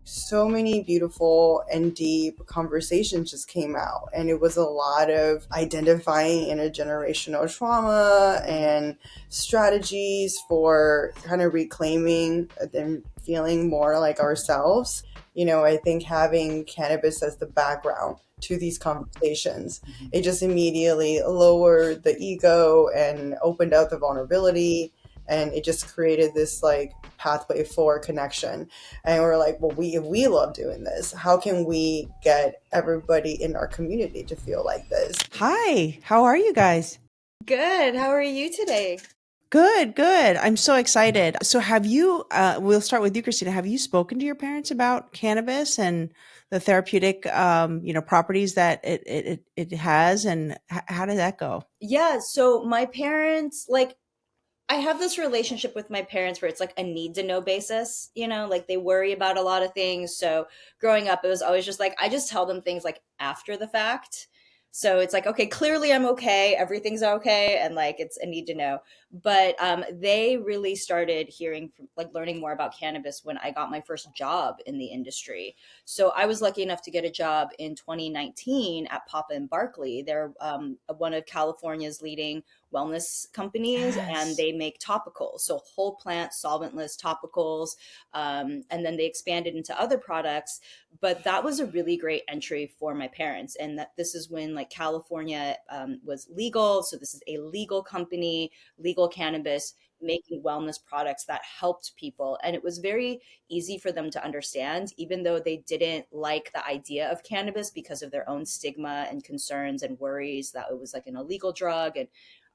so many beautiful and deep conversations just came out. And it was a lot of identifying intergenerational trauma and strategies for kind of reclaiming and feeling more like ourselves. I think having cannabis as the background to these conversations, it just immediately lowered the ego and opened out the vulnerability. And it just created this like pathway for connection. And we're like, well, if we love doing this, how can we get everybody in our community to feel like this? Hi, how are you guys? Good. How are you today? Good, good. I'm so excited. So have you, we'll start with you, Christina. Have you spoken to your parents about cannabis and the therapeutic, properties that it has, and how did that go? Yeah, so my parents, like, I have this relationship with my parents where it's like a need to know basis, like they worry about a lot of things. So growing up, it was always just like, I just tell them things like after the fact. So it's like, okay, clearly I'm okay. Everything's okay. And like, it's a need to know. But they really started hearing, like learning more about cannabis when I got my first job in the industry. So I was lucky enough to get a job in 2019 at Papa and Barkley. They're one of California's leading wellness companies, and Yes. they make topicals, so whole plant solventless topicals, and then they expanded into other products. But that was a really great entry for my parents, and that this is when like California was legal, so this is a legal company, legal cannabis, making wellness products that helped people. And it was very easy for them to understand, even though they didn't like the idea of cannabis because of their own stigma and concerns and worries that it was like an illegal drug. And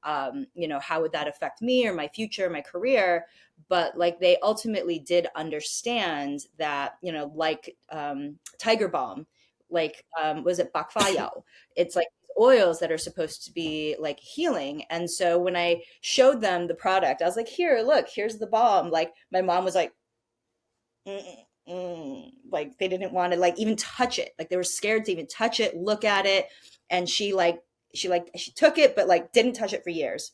how would that affect me or my future, my career? But like they ultimately did understand that, like Tiger Balm, like was it Bakfayao? It's like oils that are supposed to be like healing. And so when I showed them the product, I was like, here, look, here's the balm. Like my mom was like, like they didn't want to like even touch it. Like they were scared to even touch it, look at it. And she took it, but like didn't touch it for years.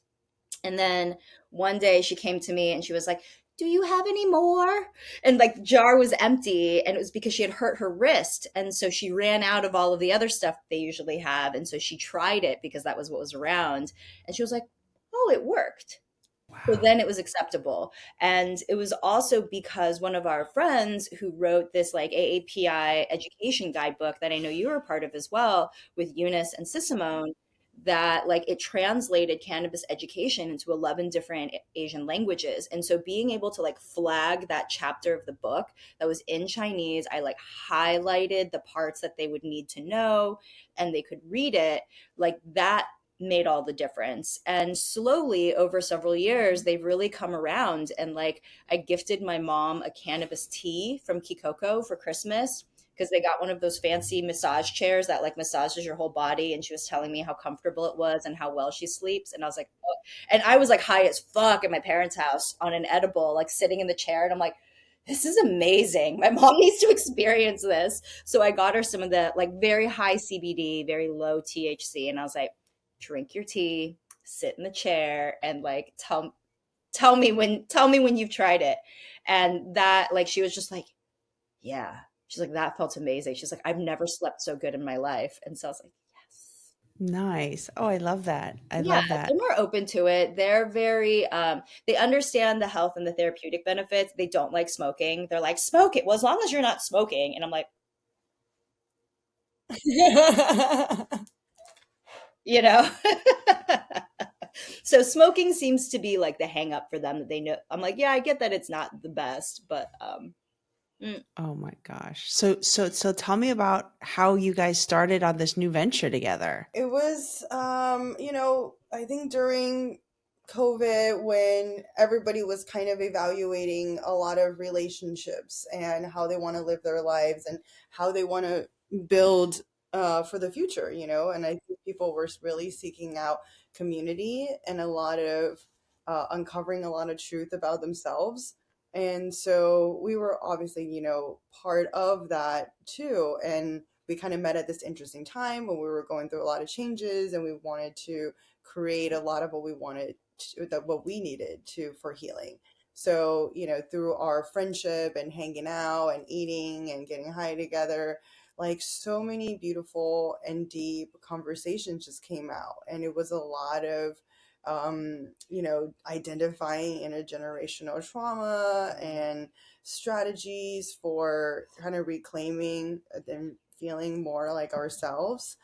And then one day she came to me and she was like, do you have any more? And like the jar was empty, and it was because she had hurt her wrist. And so she ran out of all of the other stuff they usually have. And so she tried it because that was what was around. And she was like, oh, it worked. So Wow. then it was acceptable. And it was also because one of our friends who wrote this like AAPI education guidebook that I know you were a part of as well with Eunice and Sisimone, that like it translated cannabis education into 11 different Asian languages. And so being able to like flag that chapter of the book that was in Chinese, I like highlighted the parts that they would need to know and they could read it, like that made all the difference. And slowly over several years, they've really come around. And like I gifted my mom a cannabis tea from Kikoko for Christmas because they got one of those fancy massage chairs that like massages your whole body. And she was telling me how comfortable it was and how well she sleeps. And I was like, oh. And I was like high as fuck at my parents' house on an edible, like sitting in the chair. And I'm like, this is amazing. My mom needs to experience this. So I got her some of the like very high CBD, very low THC. And I was like, drink your tea, sit in the chair, and like tell me when you've tried it. And that like she was just like, yeah. She's like, that felt amazing. She's like, I've never slept so good in my life. And so I was like, yes. Nice. Oh, I love that. I Yeah, love they're that. more open to it. They're very they understand the health and the therapeutic benefits. They don't like smoking. They're like, smoke it. Well, as long as you're not smoking. And I'm like, you know. So smoking seems to be like the hang up for them that they know. I'm like, yeah, I get that it's not the best, but mm. Oh my gosh. So tell me about how you guys started on this new venture together. It was, I think during COVID when everybody was kind of evaluating a lot of relationships and how they want to live their lives and how they want to build for the future, and I think people were really seeking out community and a lot of uncovering a lot of truth about themselves. And so we were obviously, part of that too. And we kind of met at this interesting time when we were going through a lot of changes and we wanted to create a lot of what we wanted to, that what we needed to for healing. So, through our friendship and hanging out and eating and getting high together, like so many beautiful and deep conversations just came out. And it was a lot of, identifying intergenerational trauma and strategies for kind of reclaiming and feeling more like ourselves.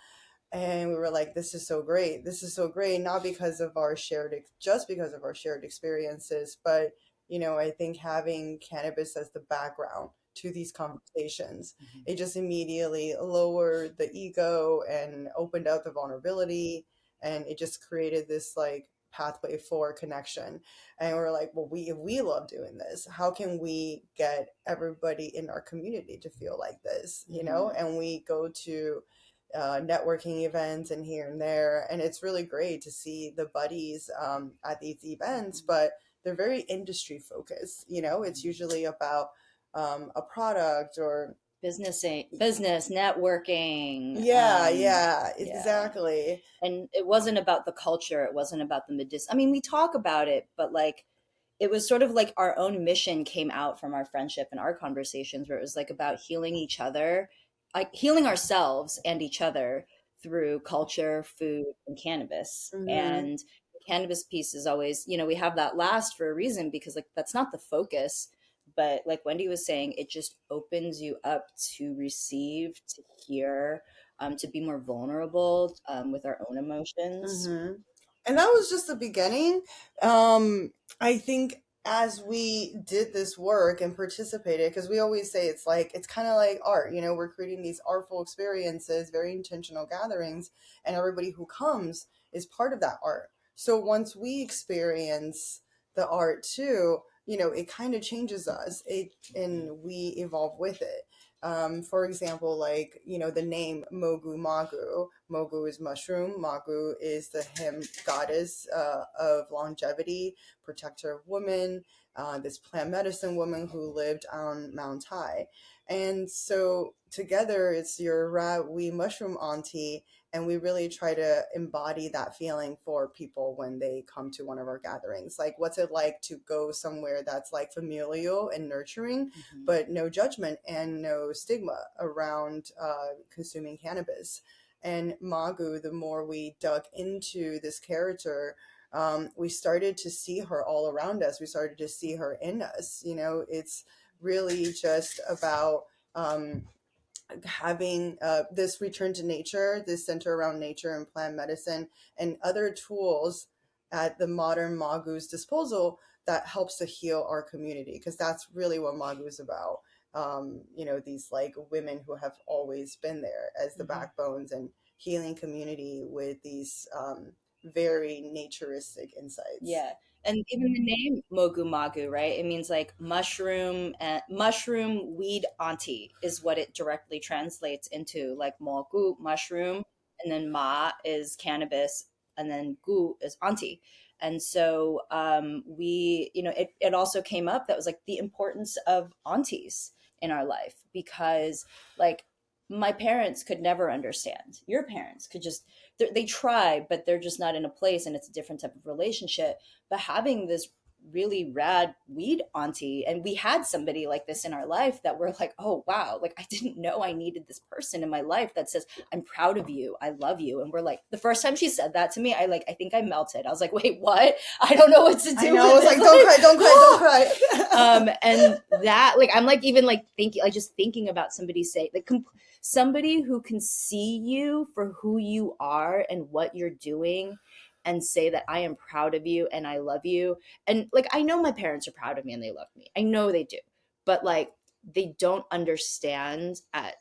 And we were like, this is so great, this is so great, not because of our just because of our shared experiences, but I think having cannabis as the background to these conversations, it just immediately lowered the ego and opened out the vulnerability, and it just created this like pathway for connection. And we're like, well, if we love doing this, how can we get everybody in our community to feel like this, and we go to networking events and here and there. And it's really great to see the buddies at these events, but they're very industry focused. It's usually about a product or business networking. Yeah, exactly. And it wasn't about the culture. It wasn't about the medicinal. I mean, we talk about it, but like, it was sort of like our own mission came out from our friendship and our conversations, where it was like about healing each other, like healing ourselves and each other through culture, food, and cannabis. Mm-hmm. And the cannabis piece is always, we have that last for a reason, because like that's not the focus. But like Wendy was saying, it just opens you up to receive, to hear, to be more vulnerable with our own emotions. Mm-hmm. And that was just the beginning. I think as we did this work and participated, because we always say it's kind of like art, we're creating these artful experiences, very intentional gatherings, and everybody who comes is part of that art. So once we experience the art too, it kind of changes us, and we evolve with it. For example, like, the name Mogu Magu. Mogu is mushroom. Magu is the hymn goddess of longevity, protector of women, this plant medicine woman who lived on Mount Tai. And so together it's your we mushroom auntie, and we really try to embody that feeling for people when they come to one of our gatherings. Like, what's it like to go somewhere that's like familial and nurturing, but no judgment and no stigma around consuming cannabis? And Magu, the more we dug into this character, we started to see her all around us. We started to see her in us. It's really just about having this return to nature, this center around nature and plant medicine, and other tools at the modern Magu's disposal that helps to heal our community, because that's really what Magu is about. These like women who have always been there as the backbones and healing community with these very naturistic insights. Yeah. And even the name Mogu Magu, right? It means like mushroom, and mushroom weed auntie is what it directly translates into. Like Mogu, mushroom, and then ma is cannabis, and then gu is auntie. And so it also came up that was like the importance of aunties in our life, because like my parents could never understand. Your parents could just, they try, but they're just not in a place, and it's a different type of relationship. But having this really rad weed auntie, and we had somebody like this in our life that we're like, oh wow, like I didn't know I needed this person in my life that says, I'm proud of you, I love you. And we're like, the first time she said that to me, I think I melted. I was like, wait, what? I don't know what to do. I know, I was like, don't cry, don't cry, don't cry. And that, like, I'm like, even like thinking, like just thinking about somebody say like somebody who can see you for who you are and what you're doing, and say that I am proud of you and I love you. And like, I know my parents are proud of me and they love me. I know they do. But like, they don't understand at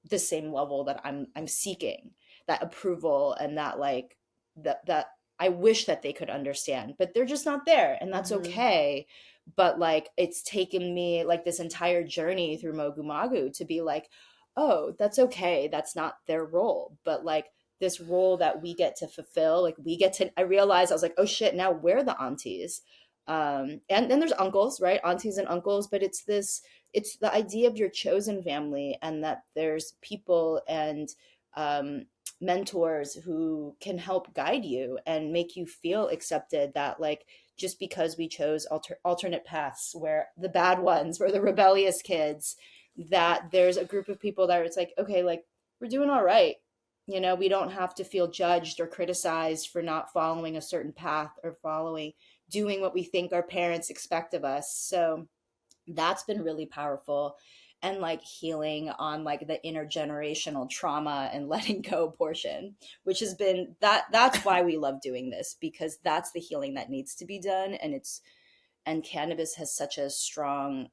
the same level that I'm seeking that approval, and that like that I wish that they could understand, but they're just not there, and that's okay. But like, it's taken me like this entire journey through Mogu Magu to be like, oh, that's okay, that's not their role, but like this role that we get to fulfill, like we get to, I realized, I was like, oh shit, now we're the aunties. And then there's uncles, right? Aunties and uncles, but it's the idea of your chosen family, and that there's people and mentors who can help guide you and make you feel accepted, that like just because we chose alternate paths, where the bad ones were the rebellious kids, that there's a group of people that it's like, okay, like we're doing all right. You know, we don't have to feel judged or criticized for not following a certain path or doing what we think our parents expect of us. So that's been really powerful, and like healing on like the intergenerational trauma and letting go portion, which has been that's why we love doing this, because that's the healing that needs to be done. And cannabis has such a strong,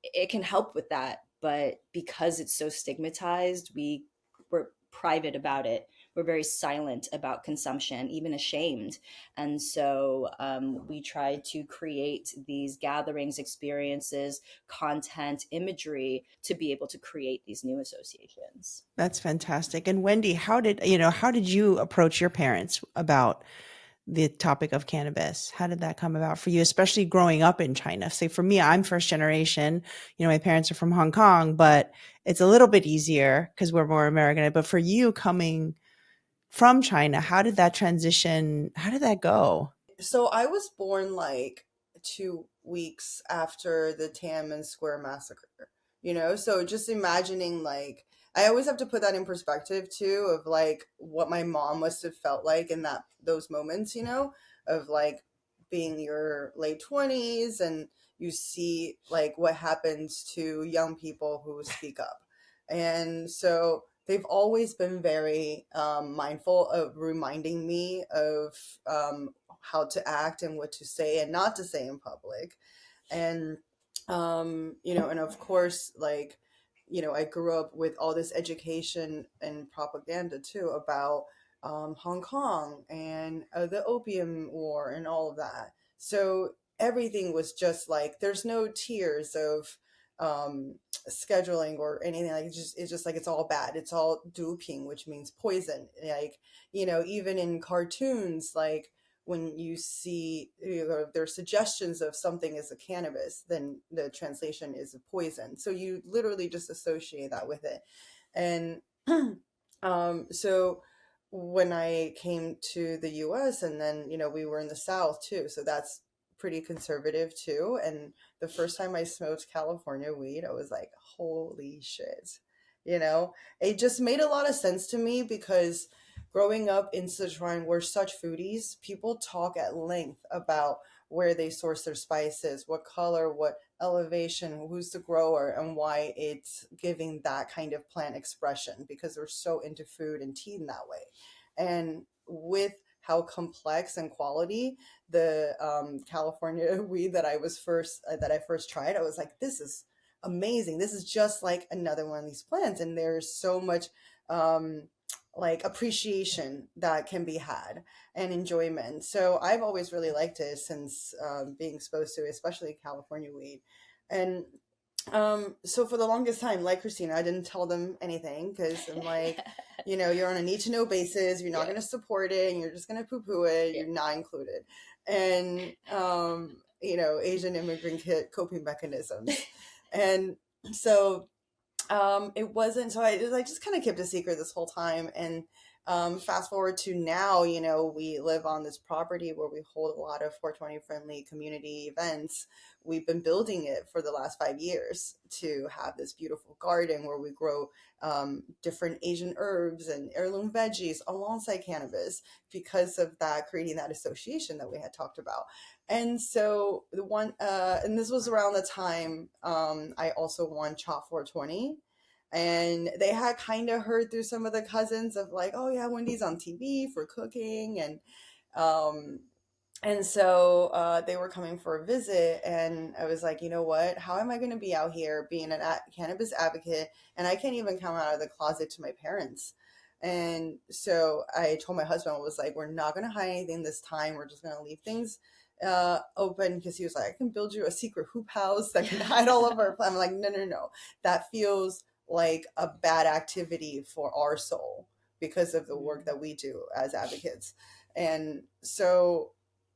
it can help with that, but because it's so stigmatized, we're private about it. We're very silent about consumption, even ashamed. And so we try to create these gatherings, experiences, content, imagery to be able to create these new associations. That's fantastic. And Wendy, how did you approach your parents about the topic of cannabis? How did that come about for you, especially growing up in China? Say for me, I'm first generation, my parents are from Hong Kong, but it's a little bit easier because we're more American. But for you coming from China, how did that transition, how did that go? So I was born like 2 weeks after the Tiananmen Square massacre, So just imagining, like, I always have to put that in perspective too, of like what my mom must have felt like in those moments, of like being your late 20s and you see like what happens to young people who speak up. And so they've always been very mindful of reminding me of how to act and what to say and not to say in public. And and of course, like, I grew up with all this education and propaganda too about Hong Kong and the Opium War and all of that. So everything was just like, there's no tiers of scheduling or anything. Like, it's just like, it's all bad, it's all duping, which means poison. Like, even in cartoons, like when you see, there's suggestions of something as a cannabis, then the translation is a poison. So you literally just associate that with it. And so when I came to the US, and then, we were in the South too, so that's pretty conservative too. And the first time I smoked California weed, I was like, holy shit. It just made a lot of sense to me, because growing up in Sichuan, we're such foodies. People talk at length about where they source their spices, what color, what elevation, who's the grower, and why it's giving that kind of plant expression, because we're so into food and tea in that way. And with how complex and quality the California weed that I first tried, I was like, this is amazing. This is just like another one of these plants, and there's so much like appreciation that can be had and enjoyment. So I've always really liked it since being exposed to it, especially California weed. And so for the longest time, like Christina, I didn't tell them anything, because I'm like, you're on a need to know basis. You're not going to support it, and you're just going to poo poo it. You're not included. And, Asian immigrant kid coping mechanisms. And so it wasn't, so I just kind of kept a secret this whole time. And fast forward to now, we live on this property where we hold a lot of 420 friendly community events. We've been building it for the last 5 years to have this beautiful garden where we grow different Asian herbs and heirloom veggies alongside cannabis, because of that, creating that association that we had talked about. And so and this was around the time I also won Chop 420. And they had kind of heard through some of the cousins of like, oh yeah, Wendy's on TV for cooking. And so they were coming for a visit, and I was like, you know what? How am I going to be out here being a cannabis advocate, and I can't even come out of the closet to my parents? And so I told my husband, I was like, we're not going to hide anything this time. We're just going to leave things open, because he was like, I can build you a secret hoop house that can hide all of our plants. I'm like, no, no, no. That feels like a bad activity for our soul, because of the work that we do as advocates. And so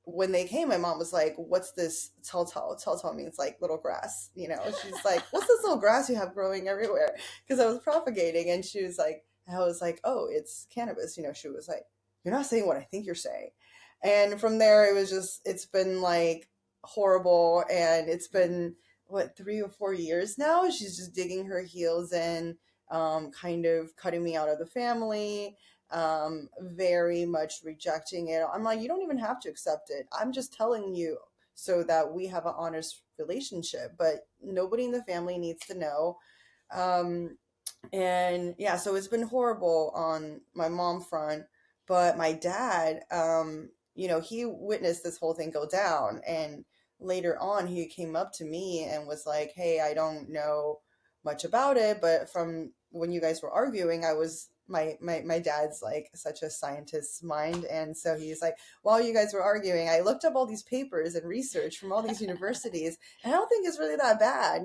when they came, my mom was like, what's this telltale? Telltale means like little grass, She's like, what's this little grass you have growing everywhere? Because I was propagating, and I was like, oh, it's cannabis. She was like, you're not saying what I think you're saying. And from there, it's been like horrible. And it's been, what, 3 or 4 years now? She's just digging her heels in, kind of cutting me out of the family, very much rejecting it. I'm like, you don't even have to accept it. I'm just telling you so that we have an honest relationship, but nobody in the family needs to know. Um, and yeah, so it's been horrible on my mom front, but my dad, he witnessed this whole thing go down, and later on he came up to me and was like, hey, I don't know much about it, but from when you guys were arguing, I was my dad's like such a scientist's mind, and so he's like, while you guys were arguing, I looked up all these papers and research from all these universities, and I don't think it's really that bad.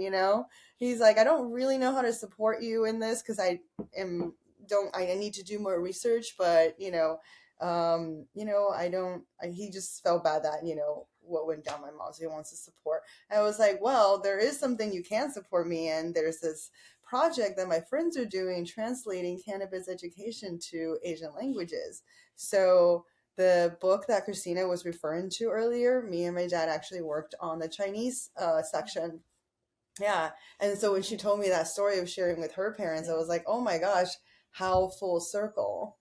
He's like, I don't really know how to support you in this because am I need to do more research, but I don't. He just felt bad that what went down my mom, so he wants to support. And I was like, well, there is something you can support me in. There's this project that my friends are doing, translating cannabis education to Asian languages. So the book that Christina was referring to earlier, me and my dad actually worked on the Chinese section. Yeah. And so when she told me that story of sharing with her parents, I was like, oh my gosh, how full circle.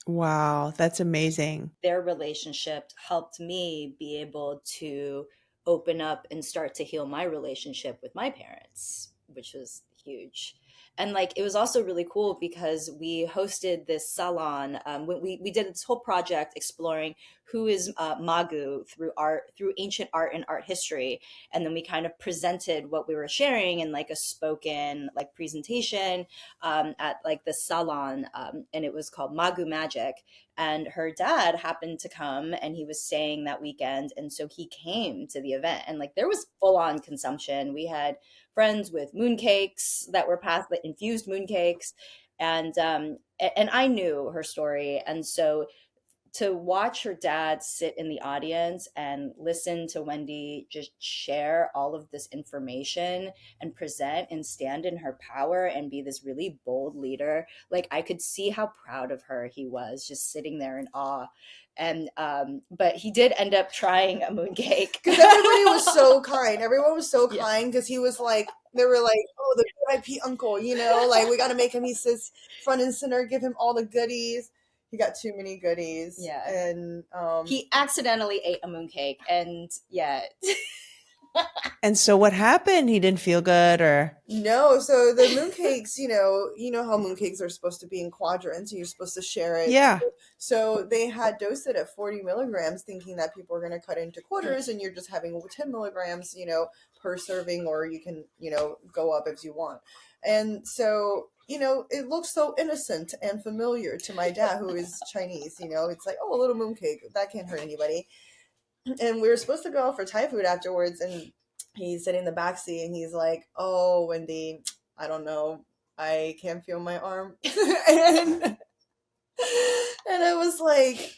Wow, that's amazing. Their relationship helped me be able to open up and start to heal my relationship with my parents, which was huge. And like it was also really cool because we hosted this salon. We did this whole project exploring who is Magu through art, through ancient art and art history, and then we kind of presented what we were sharing in like a spoken like presentation at like the salon, and it was called Magu Magic. And her dad happened to come and he was staying that weekend, and so he came to the event, and like there was full on consumption. We had friends with mooncakes that were passed, like infused mooncakes, and I knew her story, and so to watch her dad sit in the audience and listen to Wendy just share all of this information and present and stand in her power and be this really bold leader, like I could see how proud of her he was just sitting there in awe. And but he did end up trying a mooncake because everybody was so kind. Everyone was so Yeah. kind because he was like, they were like, oh, the VIP uncle, like we got to make him, he sits front and center, give him all the goodies. He got too many goodies. Yeah. And he accidentally ate a mooncake, and yeah. And so what happened? He didn't feel good, or no, so the mooncakes, how mooncakes are supposed to be in quadrants and you're supposed to share it. yeah. So they had dosed it at 40 milligrams, thinking that people were going to cut into quarters and you're just having 10 milligrams, per serving, or you can, go up as you want. And so, it looks so innocent and familiar to my dad, who is Chinese. It's like, oh, a little mooncake, that can't hurt anybody. And we were supposed to go out for Thai food afterwards, and he's sitting in the back seat and he's like, oh, Wendy, I don't know, I can't feel my arm. and I was like,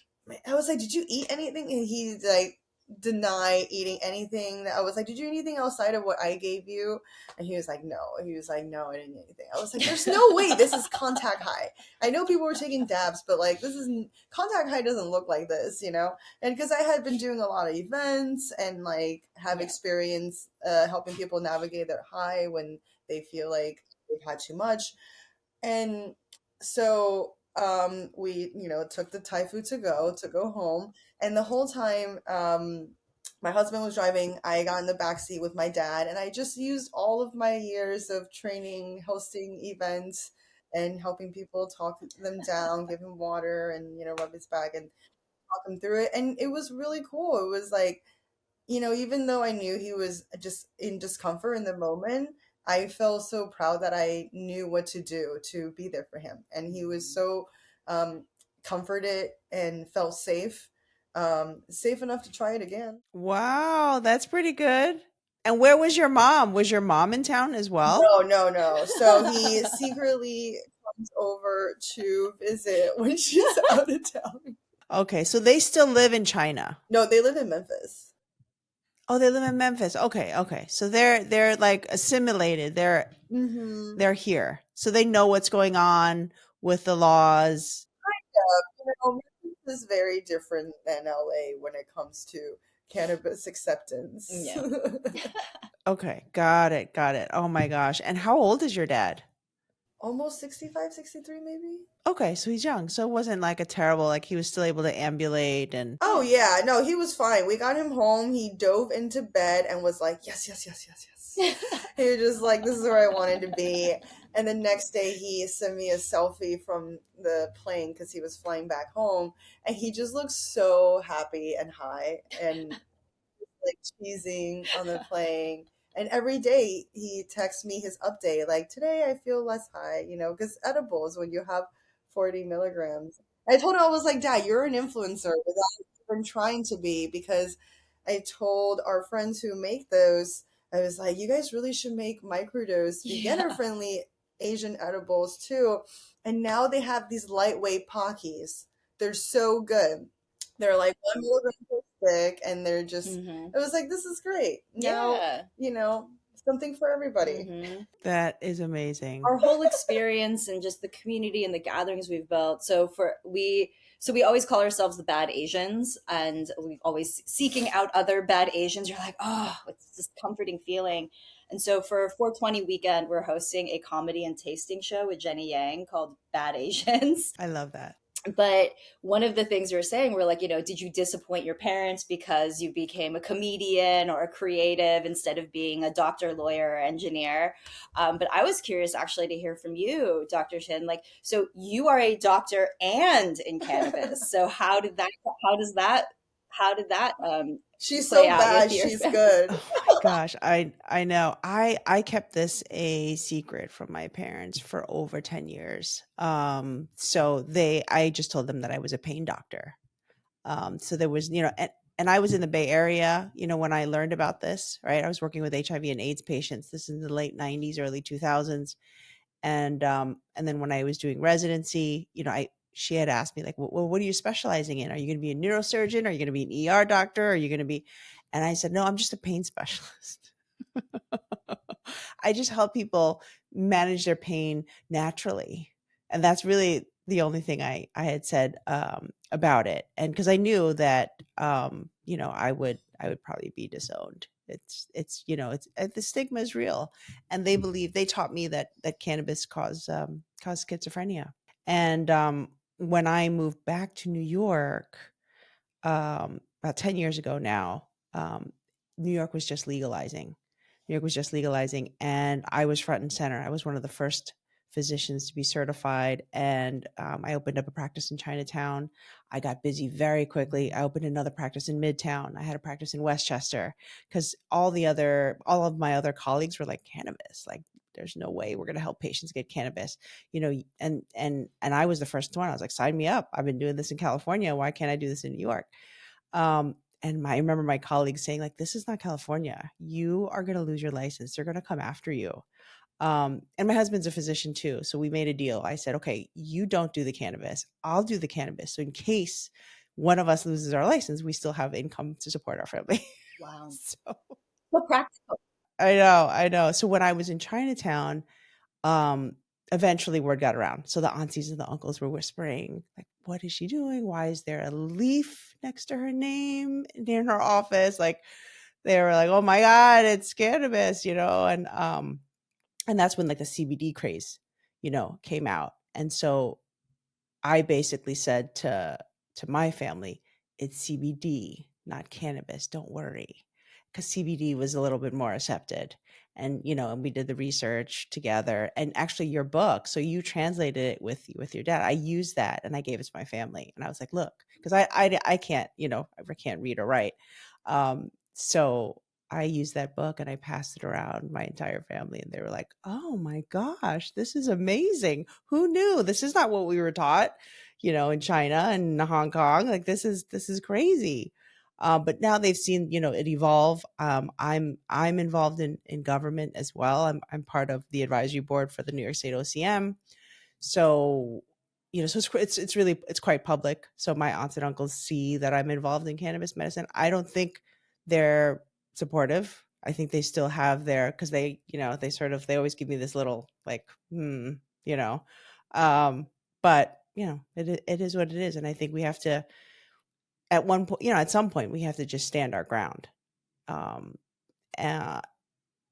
did you eat anything? And he like denied eating anything. I was like, did you eat anything outside of what I gave you? And he was like, no. He was like, no, I didn't eat anything. I was like, there's no way this is contact high. I know people were taking dabs, but like this isn't contact high. Doesn't look like this, And because I had been doing a lot of events and like have experience helping people navigate their high when they feel like they've had too much. And so we took the Thai food to go home, and the whole time my husband was driving, I got in the back seat with my dad, and I just used all of my years of training, hosting events, and helping people, talk them down, give him water, and rub his back and talk him through it. And it was really cool. It was like, even though I knew he was just in discomfort in the moment, I felt so proud that I knew what to do to be there for him. And he was so comforted and felt safe, safe enough to try it again. Wow, that's pretty good. And where was your mom? Was your mom in town as well? No. So he secretly comes over to visit when she's out of town. Okay, so they still live in China. No, they live in Memphis. Oh, they live in Memphis. Okay. So they're like assimilated. They're here. So they know what's going on with the laws. Memphis is very different than LA when it comes to cannabis acceptance. Yeah. Okay, got it, got it. Oh my gosh. And how old is your dad? Almost 65, 63, maybe. Okay, so he's young. So it wasn't like a terrible, like he was still able to ambulate and Oh yeah, no, he was fine. We got him home. He dove into bed and was like, "Yes, yes, yes, yes, yes." He was just like, "This is where I wanted to be." And the next day, he sent me a selfie from the plane because he was flying back home, and he just looked so happy and high and like cheesing on the plane. And every day he texts me his update, like, "Today I feel less high," because edibles, when you have 40 milligrams. I told him, I was like, "Dad, you're an influencer without even trying to be," because I told our friends who make those, I was like, "You guys really should make microdose, beginner Yeah. friendly Asian edibles too." And now they have these lightweight Pockies. They're so good. They're like 1 milligram per stick, and they're just, Hmm. it was like, this is great. Now, Yeah. something for everybody. Hmm. that is amazing. Our whole experience and just the community and the gatherings we've built. So we always call ourselves the bad Asians, and we always seeking out other bad Asians. You're like, oh, it's this comforting feeling. And so for 420 weekend, we're hosting a comedy and tasting show with Jenny Yang called Bad Asians. I love that. But one of the things we were saying, we're like, did you disappoint your parents because you became a comedian or a creative instead of being a doctor, lawyer, or engineer? But I was curious actually to hear from you, Dr. Shin. Like, so you are a doctor and in cannabis. So how did that She's play so out with bad, your she's family? good. Oh my gosh, I know. I kept this a secret from my parents for over 10 years. So I just told them that I was a pain doctor. So there was, and I was in the Bay Area, when I learned about this, right? I was working with HIV and AIDS patients. This is in the late 90s, early 2000s. And then when I was doing residency, she had asked me like, well, what are you specializing in? Are you going to be a neurosurgeon? Are you going to be an ER doctor? Are you going to be? And I said, no, I'm just a pain specialist. I just help people manage their pain naturally. And that's really the only thing I had said about it. And because I knew that I would probably be disowned. The stigma is real, and they taught me that cannabis caused schizophrenia. And when I moved back to New York, about 10 years ago now, New York was just legalizing. New York was just legalizing, and I was front and center. I was one of the first physicians to be certified, and I opened up a practice in Chinatown. I got busy very quickly. I opened another practice in Midtown. I had a practice in Westchester because all of my other colleagues were like, cannabis, like there's no way we're going to help patients get cannabis, and I was the first one. I was like, sign me up. I've been doing this in California. Why can't I do this in New York? I remember my colleagues saying like, this is not California. You are going to lose your license. They're going to come after you. And my husband's a physician too. So we made a deal. I said, okay, you don't do the cannabis. I'll do the cannabis. So in case one of us loses our license, we still have income to support our family. Wow. So So practical. I know. So when I was in Chinatown, um, eventually word got around. So the aunties and the uncles were whispering, like, what is she doing? Why is there a leaf next to her name in her office? Like they were like, oh my God, it's cannabis, and that's when like the CBD craze, came out. And so I basically said to my family, it's CBD, not cannabis. Don't worry, because CBD was a little bit more accepted, and we did the research together. And actually, your book, so you translated it with your dad. I used that and I gave it to my family, and I was like, look, because I can't, I can't read or write, so I used that book and I passed it around my entire family, and they were like, "Oh my gosh, this is amazing. Who knew? This is not what we were taught, in China and Hong Kong. Like this is crazy." But now they've seen, it evolve. I'm involved in government as well. I'm part of the advisory board for the New York State OCM. So, so it's quite public. So my aunts and uncles see that I'm involved in cannabis medicine. I don't think they're supportive. I think they still have because they always give me this little like, you know, um, but it is what it is. And I think we have to, at one point, at some point, we have to just stand our ground. Um, uh,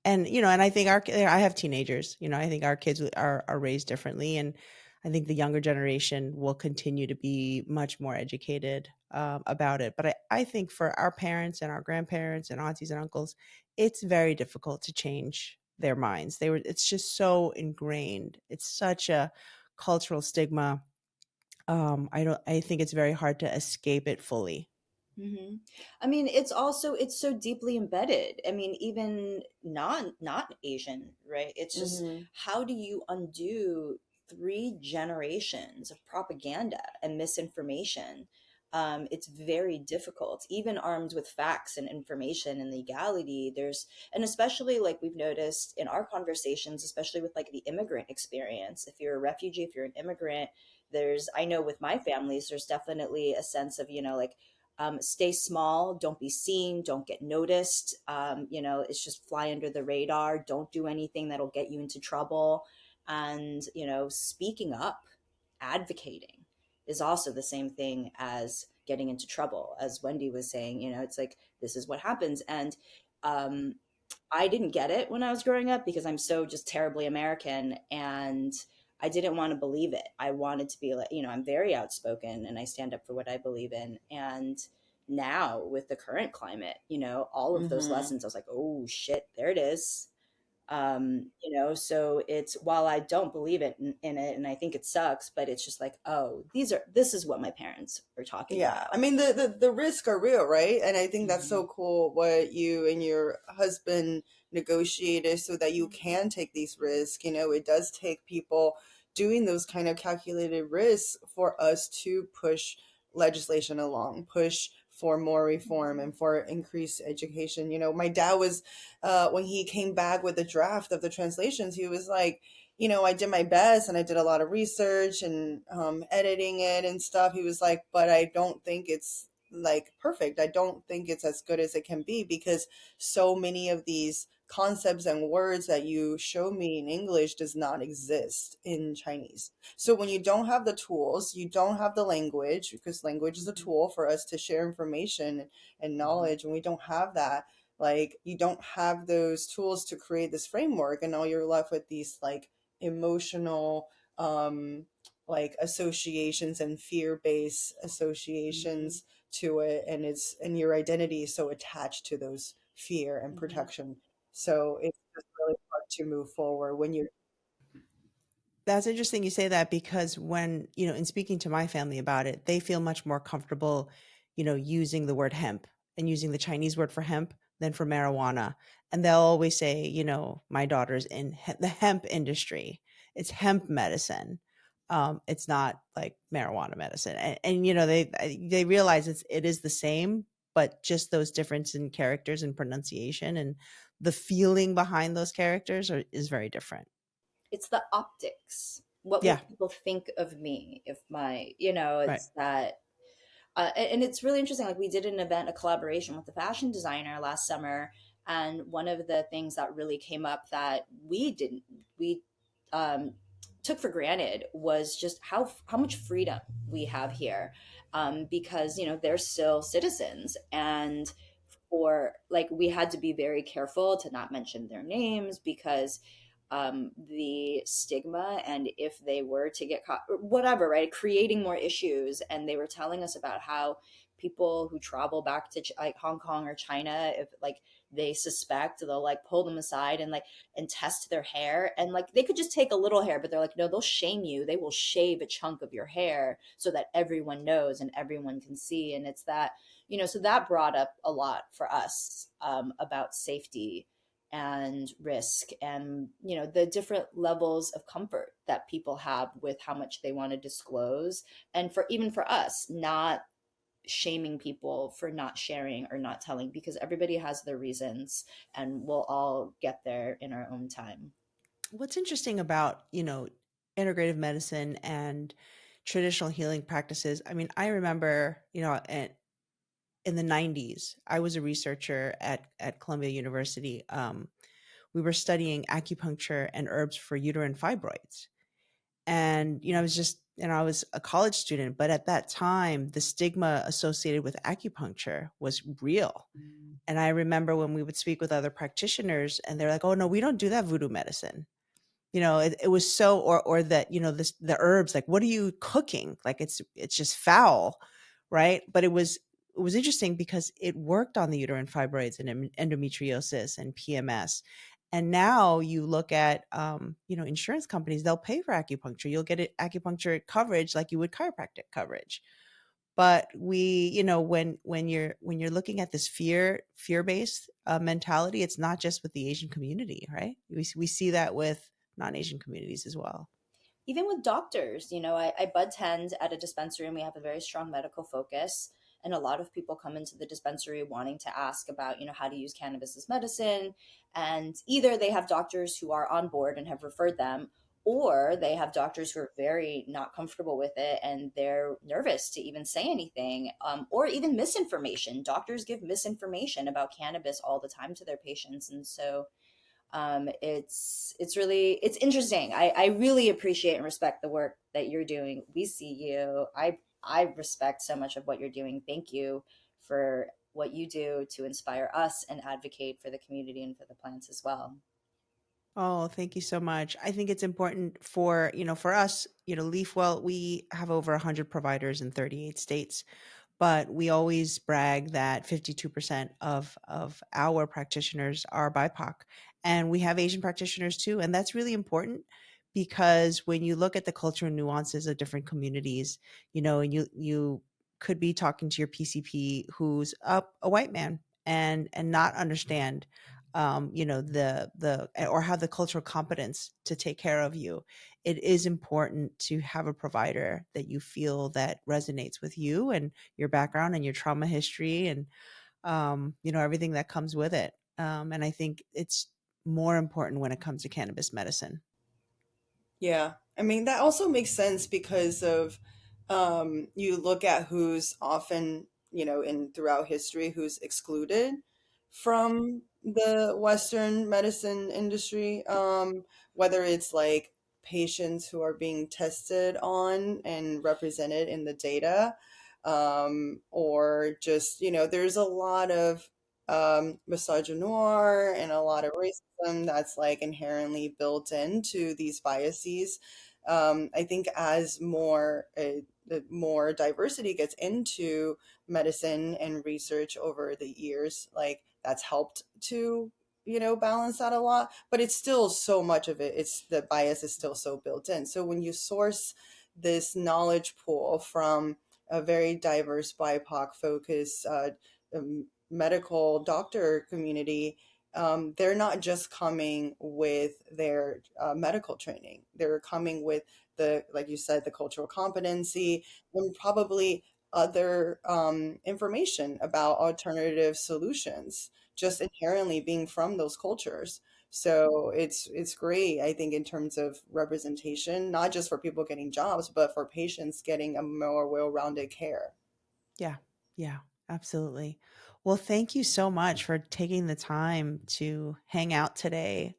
and I think I have teenagers. I think our kids are raised differently, and I think the younger generation will continue to be much more educated about it. But I think for our parents and our grandparents and aunties and uncles, it's very difficult to change their minds. It's just so ingrained. It's such a cultural stigma. I think it's very hard to escape it fully. Hmm. I mean, it's so deeply embedded. I mean, even not Asian, right? It's just, Mm-hmm. how do you undo 3 generations of propaganda and misinformation? It's very difficult, even armed with facts and information and legality. And especially like we've noticed in our conversations, especially with like the immigrant experience. If you're a refugee, if you're an immigrant, I know with my families, there's definitely a sense of, like, stay small, don't be seen, don't get noticed. It's just fly under the radar. Don't do anything that'll get you into trouble. And, speaking up, advocating is also the same thing as getting into trouble. As Wendy was saying, it's like, this is what happens. And um, I didn't get it when I was growing up because I'm so just terribly American, and I didn't want to believe it. I wanted to be like, I'm very outspoken and I stand up for what I believe in. And now with the current climate, all of those Mm-hmm. lessons, I was like, oh shit, there it is. So it's, while I don't believe in it and I think it sucks, but it's just like, oh, this is what my parents are talking Yeah, I about. mean the risks are real, right? And I think that's Hmm. so cool what you and your husband negotiated so that you can take these risks. It does take people doing those kind of calculated risks for us to push legislation along, push for more reform and for increased education. My dad was when he came back with the draft of the translations, he was like, I did my best and I did a lot of research and editing it and stuff. He was like, but I don't think it's like perfect. I don't think it's as good as it can be because so many of these concepts and words that you show me in English does not exist in Chinese. So when you don't have the tools, you don't have the language, because language is a tool for us to share information and knowledge, and we don't have that. Like, you don't have those tools to create this framework, and all you're left with these like emotional like associations and fear-based Hmm. associations to it, and your identity is so attached to those fear and Hmm. protection, so it's just really hard to move forward when you're That's interesting you say that because when, in speaking to my family about it, they feel much more comfortable, using the word hemp and using the Chinese word for hemp than for marijuana. And they'll always say, my daughter's in the hemp industry. It's hemp medicine. It's not like marijuana medicine. And they realize it is the same, but just those differences in characters and pronunciation and the feeling behind those characters is very different. It's the optics. What will Yeah, people think of me if right. it's that. And it's really interesting. Like, we did an event, a collaboration with a fashion designer last summer, and one of the things that really came up that we um, took for granted was just how much freedom we have here, because they're still citizens, and for like, we had to be very careful to not mention their names because the stigma, and if they were to get caught or whatever, right, creating more issues. And they were telling us about how people who travel back to like Hong Kong or China, if like they suspect, they'll like pull them aside and like and test their hair, and like they could just take a little hair, but they're like, no, they'll shame you, they will shave a chunk of your hair so that everyone knows and everyone can see. And it's that, so that brought up a lot for us, about safety and risk, and the different levels of comfort that people have with how much they want to disclose, and for even for us not shaming people for not sharing or not telling, because everybody has their reasons and we'll all get there in our own time. What's interesting about, integrative medicine and traditional healing practices, I mean, I remember, in the 90s, I was a researcher at Columbia University. We were studying acupuncture and herbs for uterine fibroids. And, I was just and I was a college student, but at that time, the stigma associated with acupuncture was real. And I remember when we would speak with other practitioners and they're like, "Oh no, we don't do that voodoo medicine." It was so, or that, the herbs, like, what are you cooking? Like, it's just foul, right? But it was interesting because it worked on the uterine fibroids and endometriosis and PMS. And now you look at, insurance companies, they'll pay for acupuncture. You'll get acupuncture coverage like you would chiropractic coverage. But when you're looking at this fear-based mentality, it's not just with the Asian community, right? We see that with non-Asian communities as well. Even with doctors, I bud tend at a dispensary and we have a very strong medical focus. And a lot of people come into the dispensary wanting to ask about, how to use cannabis as medicine. And either they have doctors who are on board and have referred them, or they have doctors who are very not comfortable with it and they're nervous to even say anything, or even misinformation. Doctors give misinformation about cannabis all the time to their patients. And so it's interesting. I really appreciate and respect the work that you're doing. We see you. I respect so much of what you're doing. Thank you for what you do to inspire us and advocate for the community and for the plants as well. Oh, thank you so much. I think it's important for us, Leafwell, we have over 100 providers in 38 states, but we always brag that 52% of our practitioners are BIPOC, and we have Asian practitioners too. And that's really important because when you look at the cultural nuances of different communities, and you could be talking to your PCP who's a white man and not understand the or have the cultural competence to take care of you. It is important to have a provider that you feel that resonates with you and your background and your trauma history and everything that comes with it. And I think it's more important when it comes to cannabis medicine. Yeah. I mean, that also makes sense because of you look at who's often, in throughout history, who's excluded from the Western medicine industry, whether it's like patients who are being tested on and represented in the data, or just, there's a lot of misogynoir and a lot of racism that's like inherently built into these biases. I think as the more diversity gets into medicine and research over the years, like that's helped to balance that a lot, but it's still so much of it, it's the bias is still so built in. So when you source this knowledge pool from a very diverse BIPOC focus medical doctor community, they're not just coming with their medical training. They're coming with like you said, the cultural competency and probably other information about alternative solutions, just inherently being from those cultures. So it's great, I think, in terms of representation, not just for people getting jobs, but for patients getting a more well-rounded care. Yeah. Yeah, absolutely. Well, thank you so much for taking the time to hang out today.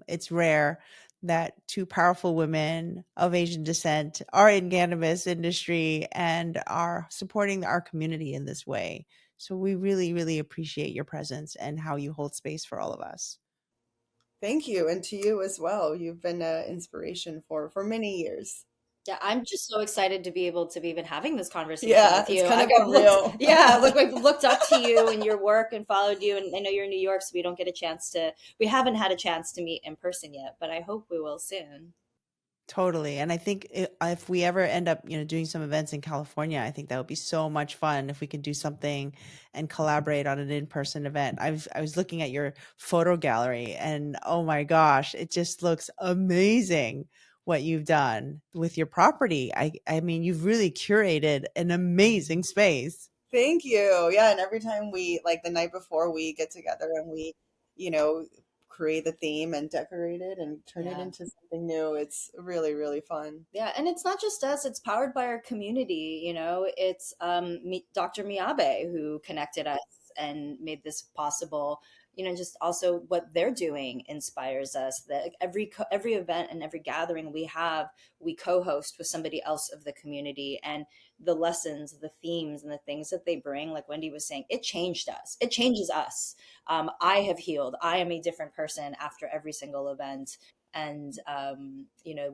It's rare that two powerful women of Asian descent are in cannabis industry and are supporting our community in this way. So we really, really appreciate your presence and how you hold space for all of us. Thank you, and to you as well. You've been an inspiration for many years. Yeah, I'm just so excited to be able to be even having this conversation Yeah, with it's you. kind of I've for looked, real. yeah, look, I've looked up to you and your work and followed you. And I know you're in New York, so we haven't had a chance to meet in person yet, but I hope we will soon. Totally. And I think if we ever end up, doing some events in California, I think that would be so much fun if we could do something and collaborate on an in-person event. I was looking at your photo gallery and oh my gosh, it just looks amazing what you've done with your property. I mean, you've really curated an amazing space. Thank you. Yeah, and every time we like the night before we get together and we, you know, create the theme and decorate it and turn it Yeah. into something new, it's really, really fun. Yeah, and it's not just us, it's powered by our community, It's Dr. Miyabe who connected us and made this possible. just also what they're doing inspires us. That every event and every gathering we have, we co-host with somebody else of the community, and the lessons, the themes, and the things that they bring, like Wendy was saying, it changed us. It changes us. I have healed. I am a different person after every single event. And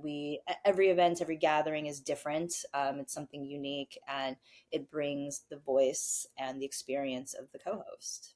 we every event, every gathering is different. It's something unique, and it brings the voice and the experience of the co-host.